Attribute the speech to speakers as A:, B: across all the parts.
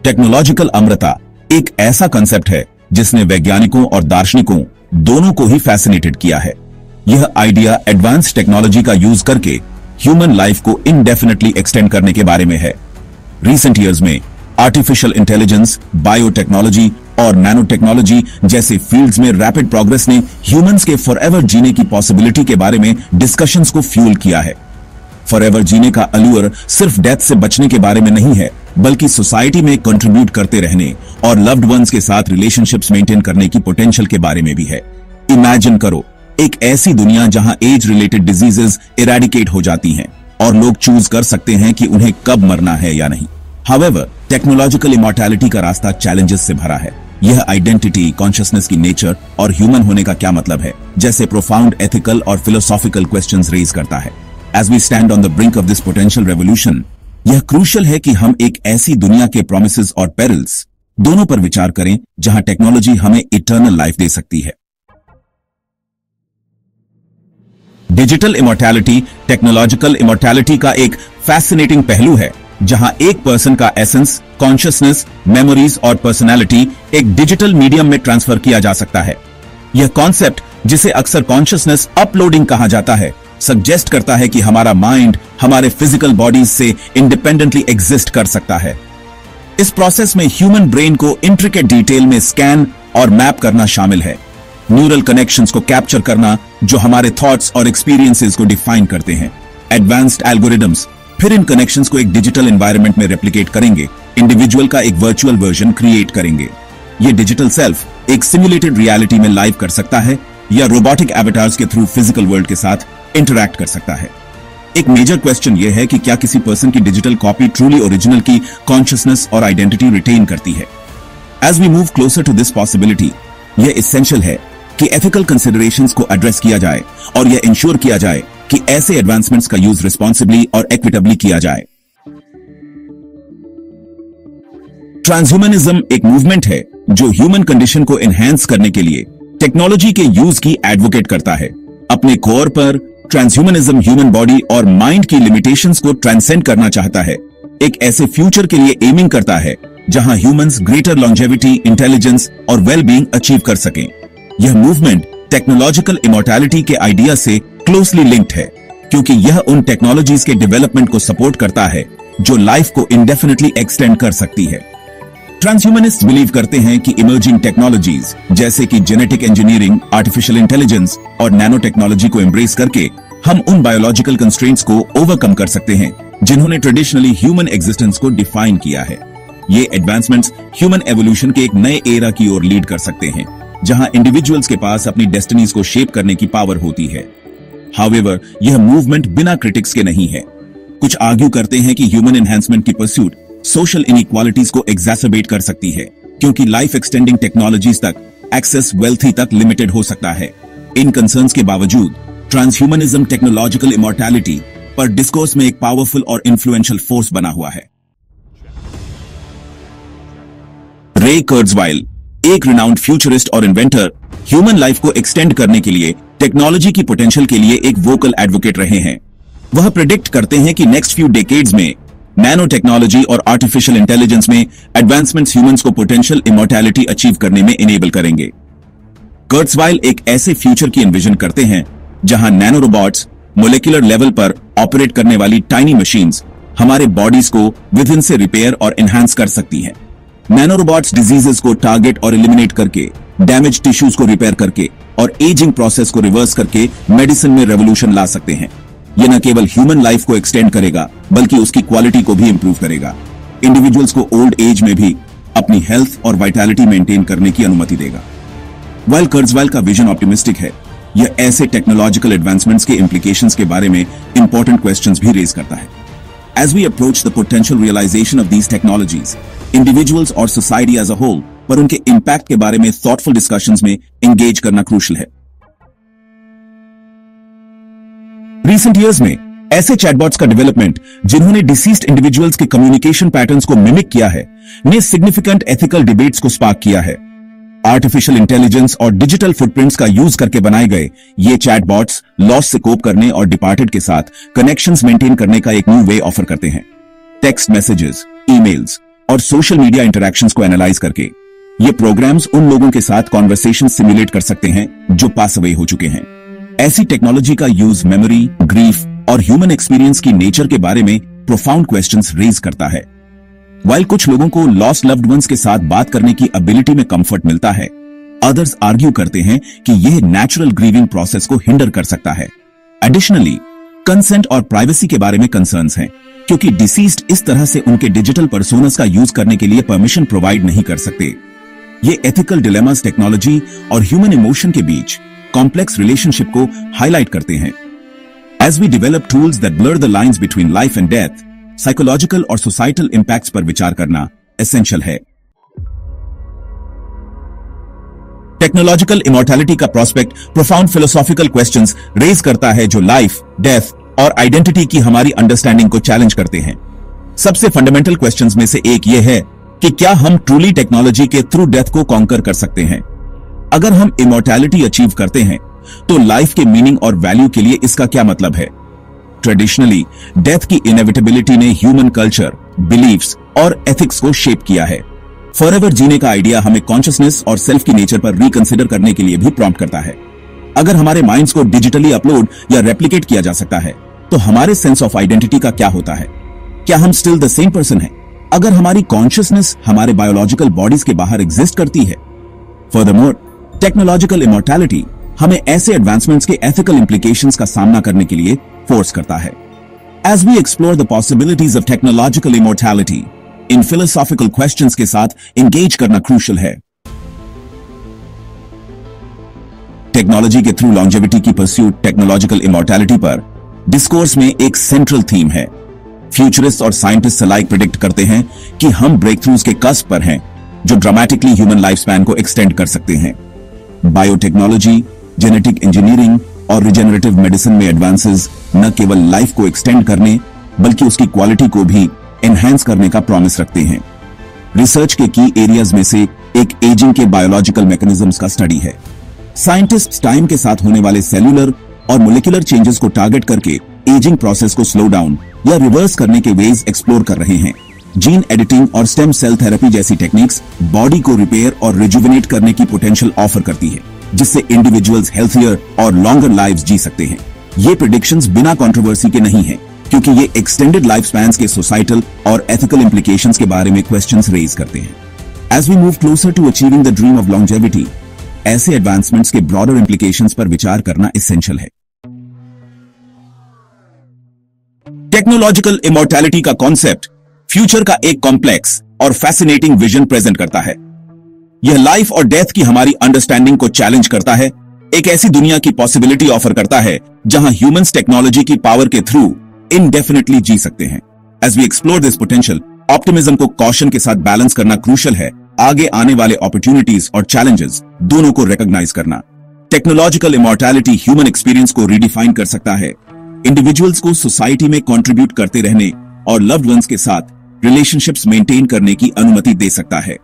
A: Technological अमरता एक ऐसा कंसेप्ट है जिसने वैज्ञानिकों और दार्शनिकों दोनों को ही फैसिनेटेड किया है। यह आइडिया एडवांस टेक्नोलॉजी का यूज करके ह्यूमन लाइफ को इनडेफिनेटली एक्सटेंड करने के बारे में है। रिसेंट ईयर्स में आर्टिफिशियल इंटेलिजेंस, बायोटेक्नोलॉजी और नैनो टेक्नोलॉजी जैसे फील्ड्स में रैपिड प्रोग्रेस ने ह्यूमंस के फॉरएवर जीने की पॉसिबिलिटी के बारे में डिस्कशंस को फ्यूल किया है। फॉरएवर जीने का अल्यूर सिर्फ डेथ से बचने के बारे में नहीं है, बल्कि सोसाइटी में कंट्रीब्यूट करते रहने और लव्ड वंस के साथ रिलेशनशिप्स मेंटेन करने की पोटेंशियल के बारे में भी है। इमेजिन करो एक ऐसी दुनिया जहां एज रिलेटेड डिजीजेस इरेडिकेट हो जाती हैं और लोग चूज कर सकते हैं कि उन्हें कब मरना है या नहीं। हाउएवर, टेक्नोलॉजिकल इमॉर्टैलिटी का रास्ता चैलेंजेस से भरा है। यह आइडेंटिटी, कॉन्शियसनेस की नेचर और ह्यूमन होने का क्या मतलब है जैसे प्रोफाउंड एथिकल और फिलोसॉफिकल क्वेश्चंस रेज करता है। As we stand on the brink of this potential revolution, यह क्रूशियल है कि हम एक ऐसी दुनिया के प्रोमिसेस और पेरिल्स दोनों पर विचार करें जहां टेक्नोलॉजी हमें इटर्नल लाइफ दे सकती है। डिजिटल इमॉर्टैलिटी टेक्नोलॉजिकल इमॉर्टैलिटी का एक फैसिनेटिंग पहलू है, जहां एक पर्सन का एसेंस, कॉन्शियसनेस, मेमोरीज और पर्सनैलिटी एक डिजिटल मीडियम में ट्रांसफर किया जा सकता है। यह कॉन्सेप्ट, जिसे अक्सर कॉन्शियसनेस अपलोडिंग कहा जाता है, सजेस्ट करता है कि हमारा माइंड हमारे फिजिकल बॉडीज से इंडिपेंडेंटली एग्जिस्ट कर सकता है। इस प्रोसेस में ह्यूमन ब्रेन को इंट्रिकेट डिटेल में स्कैन और मैप करना शामिल है। न्यूरल कनेक्शंस को कैप्चर करना जो हमारे थॉट्स और एक्सपीरियंसेस को डिफाइन करते हैं। एडवांस्ड एल्गोरिदम्स फिर इन कनेक्शंस को एक डिजिटल एनवायरनमेंट में रेप्लिकेट करेंगे, इंडिविजुअल का एक वर्चुअल वर्जन क्रिएट करेंगे। ये डिजिटल सेल्फ एक सिमुलेटेड रियलिटी में लाइव कर सकता है या रोबोटिक एवेटार्स के थ्रू फिजिकल वर्ल्ड के साथ इंटरैक्ट कर सकता है। एक मेजर क्वेश्चन यह है कि क्या किसी पर्सन की डिजिटल कॉपी ट्रूली ओरिजिनल की कॉन्शियसनेस और आइडेंटिटी रिटेन करती है। As we move closer to this possibility, यह एसेंशियल है कि एथिकल कंसिडरेशंस को एड्रेस किया जाए और यह इंश्योर किया जाए कि ऐसे एडवांसमेंट्स का यूज रिस्पॉन्सिबली और इक्विटेबली किया जाए। ट्रांसह्यूमनिज्म एक मूवमेंट है जो ह्यूमन कंडीशन को एनहांस करने के लिए टेक्नोलॉजी के यूज की एडवोकेट करता है। अपने कोर पर ट्रांसह्यूमनिज्म ह्यूमन बॉडी और माइंड की लिमिटेशंस को ट्रांसेंड करना चाहता है, एक ऐसे फ्यूचर के लिए एमिंग करता है जहां ह्यूमंस ग्रेटर लॉन्जेविटी, इंटेलिजेंस और वेलबींग अचीव कर सकें। यह मूवमेंट टेक्नोलॉजिकल इमॉर्टैलिटी के आइडिया से क्लोजली लिंक्ड है, क्योंकि यह उन टेक्नोलॉजीज के डेवलपमेंट को सपोर्ट करता है जो लाइफ को इंडेफिनेटली एक्सटेंड कर सकती है। ट्रांसह्यूमनिस्ट बिलीव करते हैं कि इमर्जिंग टेक्नोलॉजीज जैसे कि जेनेटिक इंजीनियरिंग, आर्टिफिशियल इंटेलिजेंस और नैनो टेक्नोलॉजी को एम्ब्रेस करके हम उन बायोलॉजिकल कंस्ट्रेंट्स को ओवरकम कर सकते हैं जिन्होंने ट्रेडिशनली ह्यूमन एग्जिस्टेंस को डिफाइन किया है। ये एडवांसमेंट्स ह्यूमन एवोल्यूशन के एक नए एरा की ओर लीड कर सकते हैं, जहां इंडिविजुअल्स के पास अपनी डेस्टिनीज को शेप करने की पावर होती है। हाउएवर, यह मूवमेंट बिना क्रिटिक्स के नहीं है। कुछ आर्ग्यू करते हैं कि ह्यूमन एनहांसमेंट की परस्यूट सोशल इनइक्वालिटीज को एग्जैसरबेट कर सकती है, क्योंकि लाइफ एक्सटेंडिंग टेक्नोलॉजीज तक एक्सेस वेल्थी तक लिमिटेड हो सकता है। इन कंसर्न्स के बावजूद ट्रांसह्यूमनिज्म टेक्नोलॉजिकल इमॉर्टैलिटी पर डिस्कोर्स में एक पावरफुल और इन्फ्लुएंशियल फोर्स बना हुआ है। रे कुर्ज़वेल, एक रिनाउंड फ्यूचरिस्ट और इन्वेंटर, ह्यूमन लाइफ को एक्सटेंड करने के लिए टेक्नोलॉजी की पोटेंशियल के लिए एक वोकल एडवोकेट रहे हैं। वह प्रेडिक्ट करते हैं कि नेक्स्ट फ्यू डेकेड्स में नैनो टेक्नोलॉजी और आर्टिफिशियल इंटेलिजेंस में एडवांसमेंट्स ह्यूमंस को पोटेंशियल इमॉर्टैलिटी अचीव करने में इनेबल करेंगे। कुर्ज़वेल एक ऐसे फ्यूचर की एनविजन करते हैं जहां नैनो रोबोट्स, मोलेकुलर लेवल पर ऑपरेट करने वाली टाइनी मशीन्स हमारे बॉडीज को विद इन से रिपेयर और एनहांस कर सकती हैं। नैनो रोबोट्स डिजीजेस को टारगेट और एलिमिनेट करके, डैमेज टिश्यूज को रिपेयर करके और एजिंग प्रोसेस को रिवर्स करके मेडिसिन में रेवोल्यूशन ला सकते हैं। यह न केवल ह्यूमन लाइफ को एक्सटेंड करेगा, बल्कि उसकी क्वालिटी को भी इंप्रूव करेगा। इंडिविजुअल्स को ओल्ड एज में भी अपनी हेल्थ और वाइटैलिटी मेंटेन करने की अनुमति देगा। वाइल कुर्ज़वेल का विजन ऑप्टिमिस्टिक है, यह ऐसे टेक्नोलॉजिकल एडवांसमेंट्स के इंप्लीकेशंस के बारे में इंपॉर्टेंट क्वेश्चंस भी रेज करता है। As we approach the potential realization of these technologies, individuals और society as a whole पर उनके impact के बारे में thoughtful discussions में engage करना crucial है। Recent years में ऐसे chatbots का development जिन्होंने deceased individuals के communication patterns को mimic किया है, ने significant ethical debates को spark किया है। आर्टिफिशियल इंटेलिजेंस और डिजिटल फुटप्रिंट्स का यूज करके बनाए गए ये चैटबॉट्स लॉस से कोप करने और डिपार्टेड के साथ कनेक्शंस मेंटेन करने का एक न्यू वे ऑफर करते हैं। टेक्स्ट मैसेजेस, ईमेल्स और सोशल मीडिया इंटरैक्शंस को एनालाइज करके ये प्रोग्राम्स उन लोगों के साथ कॉन्वर्सेशन सिमुलेट कर सकते हैं जो पास अवे हो चुके हैं। ऐसी टेक्नोलॉजी का यूज मेमोरी, ग्रीफ और ह्यूमन एक्सपीरियंस की नेचर के बारे में प्रोफाउंड क्वेश्चंस रेज करता है। वाइल कुछ लोगों को लॉस्ट लव्ड वंस के साथ बात करने की एबिलिटी में कंफर्ट मिलता है, अदर्स आर्ग्यू करते हैं कि यह नेचुरल ग्रीविंग प्रोसेस को हिंडर कर सकता है। एडिशनली, कंसेंट और प्राइवेसी के बारे में कंसर्न्स हैं, क्योंकि डिसीज्ड इस तरह से उनके डिजिटल पर्सोनस का यूज करने के लिए परमिशन प्रोवाइड नहीं कर सकते। ये एथिकल डिलेमास टेक्नोलॉजी और ह्यूमन इमोशन के बीच कॉम्प्लेक्स रिलेशनशिप को हाईलाइट करते हैं। As we develop tools that blur the lines between life and death, psychological और सोसाइटल इंपैक्ट्स पर विचार करना एसेंशियल है। टेक्नोलॉजिकल इमॉर्टैलिटी का prospect profound philosophical questions raise करता है जो लाइफ, डेथ और आइडेंटिटी की हमारी अंडरस्टैंडिंग को चैलेंज करते हैं। सबसे फंडामेंटल क्वेश्चंस में से एक यह है कि क्या हम ट्रूली टेक्नोलॉजी के थ्रू डेथ को कॉन्कर कर सकते हैं? अगर हम इमॉर्टैलिटी अचीव करते हैं तो लाइफ के मीनिंग और वैल्यू के लिए इसका क्या मतलब है? ट्रेडिशनली डेथ की इनएविटेबिलिटी ने ह्यूमन कल्चर, बिलीफ्स और एथिक्स को शेप किया है। फॉरएवर जीने का आइडिया हमें कॉन्शियसनेस और सेल्फ की नेचर पर रिकंसिडर करने के लिए भी प्रॉम्प्ट करता है। अगर हमारे माइंड्स को डिजिटली अपलोड या रेप्लिकेट किया जा सकता है तो हमारे सेंस ऑफ आइडेंटिटी का क्या होता है? क्या हम स्टिल द सेम पर्सन हैं अगर हमारी कॉन्शियसनेस हमारे बायोलॉजिकल बॉडीज के बाहर एग्जिस्ट करती है? फर्दरमोर, टेक्नोलॉजिकल इमॉर्टैलिटी हमें ऐसे एडवांसमेंट्स के एथिकल इंप्लीकेशंस का सामना करने के लिए फोर्स करता है। As we explore the possibilities of technological immortality, इन फिलोसॉफिकल क्वेश्चंस के साथ एंगेज करना क्रूशियल है। टेक्नोलॉजी के थ्रू लॉन्जेविटी की परस्यूट टेक्नोलॉजिकल इमॉर्टैलिटी पर डिस्कोर्स में एक सेंट्रल थीम है। फ्यूचरिस्ट और साइंटिस्ट अलाइक प्रेडिक्ट करते हैं कि हम ब्रेक थ्रूज के कस्प पर हैं जो ड्रामेटिकली ह्यूमन लाइफ स्पैन को एक्सटेंड कर सकते हैं। बायोटेक्नोलॉजी, जेनेटिक इंजीनियरिंग और रिजेनरेटिव मेडिसिन में एडवांसेस न केवल लाइफ को एक्सटेंड करने बल्कि उसकी क्वालिटी को भी एनहांस करने का प्रॉमिस रखते हैं। रिसर्च के की एरियाज में से एक एजिंग के बायोलॉजिकल मैकेनिज्म्स का स्टडी है। साइंटिस्ट्स टाइम के साथ होने वाले सेल्यूलर और मोलिकुलर चेंजेस को टारगेट करके एजिंग प्रोसेस को स्लो डाउन या रिवर्स करने के वेज एक्सप्लोर कर रहे हैं। जीन एडिटिंग और स्टेम सेल थेरेपी जैसी टेक्निक्स बॉडी को रिपेयर और रिजुविनेट करने की पोटेंशियल ऑफर करती है, जिससे इंडिविजुअल्स हेल्थियर और लॉन्गर लाइव्स जी सकते हैं। ये प्रेडिक्शंस बिना कंट्रोवर्सी के नहीं हैं, क्योंकि ये एक्सटेंडेड लाइफ स्पैन्स के सोसाइटल और एथिकल इंप्लीकेशंस के बारे में क्वेश्चंस रेज करते हैं। As we move closer to achieving the dream of longevity, ऐसे एडवांसमेंट्स के ब्रॉडर इंप्लीकेशंस पर विचार करना एसेंशियल है। टेक्नोलॉजिकल इमॉर्टैलिटी का कॉन्सेप्ट फ्यूचर का एक कॉम्प्लेक्स और फैसिनेटिंग विजन प्रेजेंट करता है। यह लाइफ और डेथ की हमारी अंडरस्टैंडिंग को चैलेंज करता है, एक ऐसी दुनिया की पॉसिबिलिटी ऑफर करता है जहां ह्यूमंस टेक्नोलॉजी की पावर के थ्रू इनडेफिनेटली जी सकते हैं। As we explore this potential, optimism को कॉशन के साथ बैलेंस करना क्रूशियल है। आगे आने वाले अपॉर्चुनिटीज और चैलेंजेस दोनों को रिकॉग्नाइज करना। टेक्नोलॉजिकल इमॉर्टैलिटी ह्यूमन एक्सपीरियंस को रीडिफाइन कर सकता है, इंडिविजुअल्स को सोसाइटी में कंट्रीब्यूट करते रहने और लव्ड वंस के साथ रिलेशनशिप्स मेंटेन करने की अनुमति दे सकता है।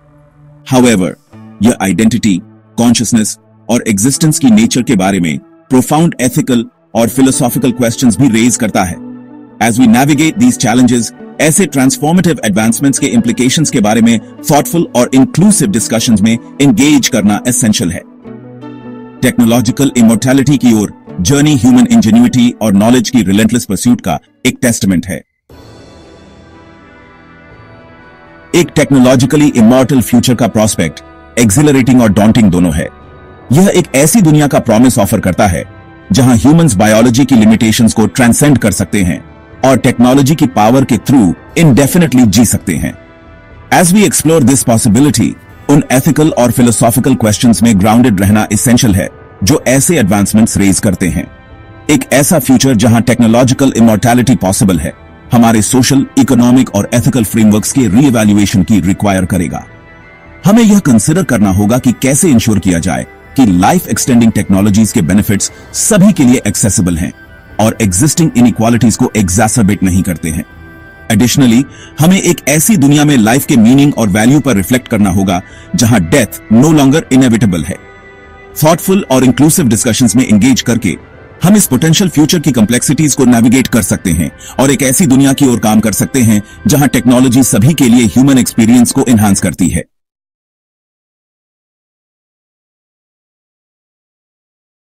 A: हाउएवर, यह आइडेंटिटी, कॉन्शियसनेस और एग्जिस्टेंस की नेचर के बारे में प्रोफाउंड एथिकल और फिलोसॉफिकल क्वेश्चंस भी रेज करता है। As we navigate these challenges, ऐसे ट्रांसफॉर्मेटिव एडवांसमेंट्स के इंप्लीकेशंस के बारे में थॉटफुल और इंक्लूसिव डिस्कशंस में एंगेज करना एसेंशियल है। टेक्नोलॉजिकल इमॉर्टैलिटी की ओर जर्नी ह्यूमन इंजेन्युइटी और नॉलेज की रिलेंटलेस परस्यूट का एक टेस्टमेंट है। एक टेक्नोलॉजिकली इमॉर्टल फ्यूचर का प्रोस्पेक्ट एक्सिलरेटिंग और डॉन्टिंग दोनों है। यह एक ऐसी दुनिया का प्रॉमिस ऑफर करता है जहां ह्यूमंस बायोलॉजी की लिमिटेशंस को ट्रांसेंड कर सकते हैं और टेक्नोलॉजी की पावर के थ्रू इनडेफिनेटली जी सकते हैं। As we explore this possibility, उन एथिकल और फिलोसॉफिकल क्वेश्चंस में ग्राउंडेड रहना एसेंशियल है जो ऐसे एडवांसमेंट्स रेज करते हैं। एक ऐसा फ्यूचर जहां टेक्नोलॉजिकल इमॉर्टैलिटी पॉसिबल है, हमारे सोशल, इकोनॉमिक और एथिकल फ्रेमवर्क्स के रीइवैल्यूएशन की रिक्वायर करेगा। हमें यह कंसिडर करना होगा कि कैसे इंश्योर किया जाए कि लाइफ एक्सटेंडिंग टेक्नोलॉजीज के बेनिफिट्स सभी के लिए एक्सेसिबल हैं और एग्जिस्टिंग इनइक्वालिटीज को एग्जैसरबेट नहीं करते हैं। एडिशनली, हमें एक ऐसी दुनिया में लाइफ के मीनिंग और वैल्यू पर रिफ्लेक्ट करना होगा जहां डेथ नो लॉन्गर इनएविटेबल है। थॉटफुल और इंक्लूसिव डिस्कशंस में एंगेज करके हम इस पोटेंशियल फ्यूचर की कॉम्प्लेक्सिटीज को नेविगेट कर सकते हैं और एक ऐसी दुनिया की ओर काम कर सकते हैं जहां टेक्नोलॉजी सभी के लिए ह्यूमन एक्सपीरियंस को एनहांस करती है।